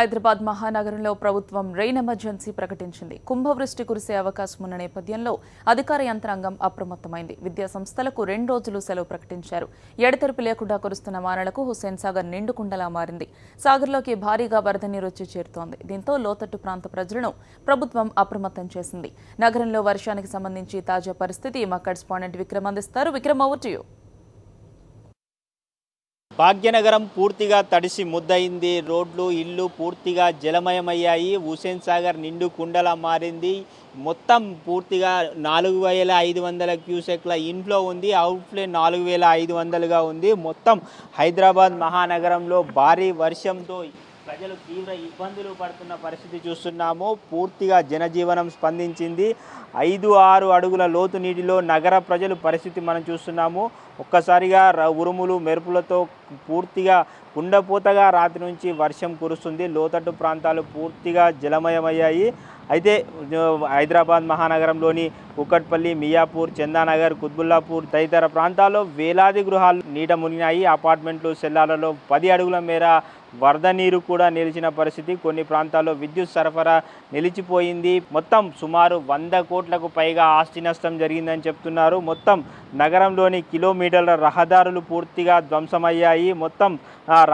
హైదరాబాద్ మహానగరంలో ప్రభుత్వం rain emergency ప్రకటించింది. కుంభవృష్టి కురిసే అవకాశం ఉన్న నేపథ్యంలో అధికార యంత్రాంగం అప్రమత్తమైంది. విద్యా సంస్థలకు 2 రోజులు సెలవు ప్రకటించారు. ఎడతెరిపి లేకుండా కురుస్తున్న వానలకు హుస్సేన్ సాగర్ నిండుకుండలా మారింది. సాగర్లోకి భారీగా వరద నీరు వచ్చి చేరుతోంది. దీంతో లోతట్టు ప్రాంత ప్రజలను ప్రభుత్వం అప్రమత్తం చేసింది. నగరంలో వర్షానికి సంబంధించి తాజా పరిస్థితి మా కరెస్పాండెంట్ విక్రమ్ అందిస్తారు. Vikram, over to you. Bhagyanagaram పూర్తిగా తడిసి ముద్దయింది. రోడ్లు ఇళ్ళు పూర్తిగా జలమయమయ్యాయి. హుస్సేన్ సాగర్ నిండు కుండలా మారింది. మొత్తం పూర్తిగా 4500 క్యూసెక్ల ఇన్ఫ్లో ఉంది. అవుట్ఫ్లో 4500గా ఉంది. మొత్తం హైదరాబాద్ మహానగరంలో భారీ వర్షంతో ప్రజలు తీవ్ర ఇబ్బందులు పడుతున్న పరిస్థితి చూస్తున్నాము. పూర్తిగా జనజీవనం స్పందించింది. 5-6 అడుగుల లోతు నీటిలో నగర ప్రజలు పరిస్థితి మనం చూస్తున్నాము. ఒక్కసారిగా ఉరుములు మెరుపులతో పూర్తిగా కుండపోతగా రాత్రి నుంచి వర్షం కురుస్తుంది. లోతట్టు ప్రాంతాలు పూర్తిగా జలమయమయ్యాయి. అయితే హైదరాబాద్ మహానగరంలోని కుకట్పల్లి, మియాపూర్, చందానగర్, కుత్బుల్లాపూర్ తదితర ప్రాంతాల్లో వేలాది గృహాలు నీట మునిగినాయి. అపార్ట్మెంట్లు, సెల్లాలలో 10 అడుగుల మేర వరద నీరు కూడా నిలిచిన పరిస్థితి. కొన్ని ప్రాంతాల్లో విద్యుత్ సరఫరా నిలిచిపోయింది. మొత్తం సుమారు 100 కోట్లకు పైగా ఆస్తి నష్టం జరిగిందని చెప్తున్నారు. మొత్తం నగరంలోని కిలోమీటర్ల రహదారులు పూర్తిగా ధ్వంసమయ్యాయి. మొత్తం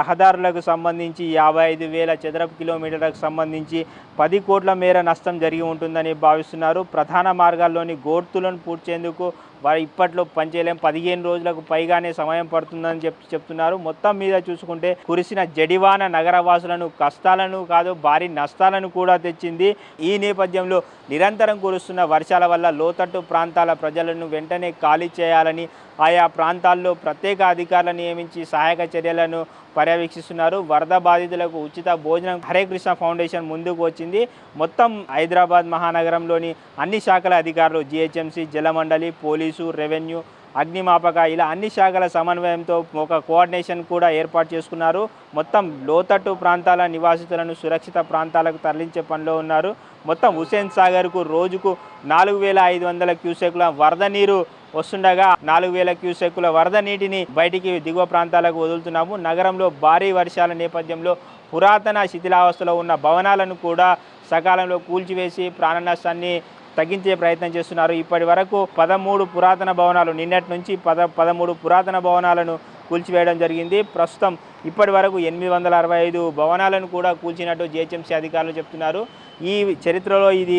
రహదారులకు సంబంధించి 55,000 చదరపు కిలోమీటర్లకు సంబంధించి 10 కోట్ల మేర నష్టం జరిగి ఉంటుందని భావిస్తున్నారు. ప్రధాన మార్గాల్లోని గోర్తులను పూడ్చేందుకు వారు ఇప్పట్లో పనిచేయలేం. 15 రోజులకు పైగానే సమయం పడుతుందని చెప్తున్నారు. మొత్తం మీద చూసుకుంటే కురిసిన జడివాన నగరవాసులను కష్టాలను కాదు భారీ నష్టాలను కూడా తెచ్చింది. ఈ నేపథ్యంలో నిరంతరం కురుస్తున్న వర్షాల వల్ల లోతట్టు ప్రాంతాల ప్రజలను వెంటనే ఖాళీ చేయాలని ఆయా ప్రాంతాల్లో ప్రత్యేక అధికారులను నియమించి సహాయక చర్యలను పర్యవేక్షిస్తున్నారు. వరద బాధితులకు ఉచిత భోజనం హరే కృష్ణ ఫౌండేషన్ ముందుకు వచ్చింది. మొత్తం హైదరాబాద్ మహానగరంలోని అన్ని శాఖల అధికారులు జిహెచ్ఎంసీ, జలమండలి, పోలీసు, రెవెన్యూ, అగ్నిమాపక ఇలా అన్ని శాఖల సమన్వయంతో ఒక కోఆర్డినేషన్ కూడా ఏర్పాటు చేసుకున్నారు. మొత్తం లోతట్టు ప్రాంతాల నివాసితులను సురక్షిత ప్రాంతాలకు తరలించే పనిలో ఉన్నారు. మొత్తం హుస్సేన్ సాగర్కు రోజుకు 4500 క్యూసెక్ల వరద నీరు వస్తుండగా 4000 క్యూసెక్కుల వరద నీటిని బయటికి దిగువ ప్రాంతాలకు వదులుతున్నాము. నగరంలో భారీ వర్షాల నేపథ్యంలో పురాతన శిథిలావస్థలో ఉన్న భవనాలను కూడా సకాలంలో కూల్చివేసి ప్రాణ నష్టాన్ని తగ్గించే ప్రయత్నం చేస్తున్నారు. ఇప్పటి వరకు 13 పురాతన భవనాలు నిన్నటి నుంచి 13 పురాతన భవనాలను కూల్చివేయడం జరిగింది. ప్రస్తుతం ఇప్పటి వరకు 865 భవనాలను కూడా కూల్చినట్టు జిహెచ్ఎంసీ అధికారులు చెప్తున్నారు. ఈ చరిత్రలో ఇది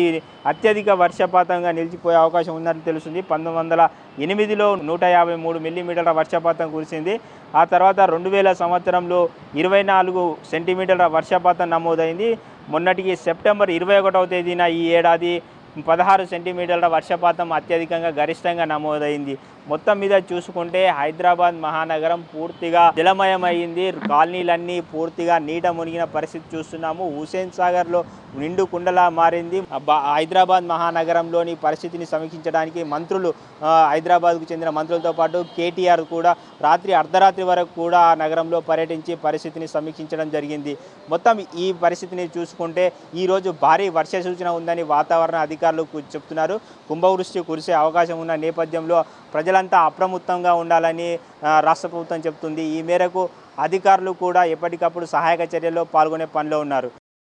అత్యధిక వర్షపాతంగా నిలిచిపోయే అవకాశం ఉందని తెలుస్తుంది. 1908లో 153 మిల్లీమీటర్ల వర్షపాతం కురిసింది. ఆ తర్వాత 2000 సంవత్సరంలో 24 సెంటీమీటర్ల వర్షపాతం నమోదైంది. మొన్నటికి సెప్టెంబర్ 21వ తేదీన ఈ ఏడాది 16 సెంటీమీటర్ల వర్షపాతం అత్యధికంగా గరిష్టంగా నమోదైంది. మొత్తం మీద చూసుకుంటే హైదరాబాద్ మహానగరం పూర్తిగా జలమయమైంది. కాలనీలన్నీ పూర్తిగా నీట మునిగిన పరిస్థితి చూస్తున్నాము. హుస్సేన్ సాగర్లో నిండు కుండలా మారింది. హైదరాబాద్ మహానగరంలోని పరిస్థితిని సమీక్షించడానికి మంత్రులు, హైదరాబాద్కు చెందిన మంత్రులతో పాటు కేటీఆర్ కూడా రాత్రి అర్ధరాత్రి వరకు కూడా ఆ నగరంలో పర్యటించి పరిస్థితిని సమీక్షించడం జరిగింది. మొత్తం ఈ పరిస్థితిని చూసుకుంటే ఈరోజు భారీ వర్ష సూచన ఉందని వాతావరణ అధికారులు చెప్తున్నారు. కుంభవృష్టి కురిసే అవకాశం ఉన్న నేపథ్యంలో ప్రజలంతా అప్రమత్తంగా ఉండాలని రాష్ట్ర ప్రభుత్వం చెప్తుంది. ఈ మేరకు అధికారులు కూడా ఎప్పటికప్పుడు సహాయక చర్యల్లో పాల్గొనే పనిలో ఉన్నారు.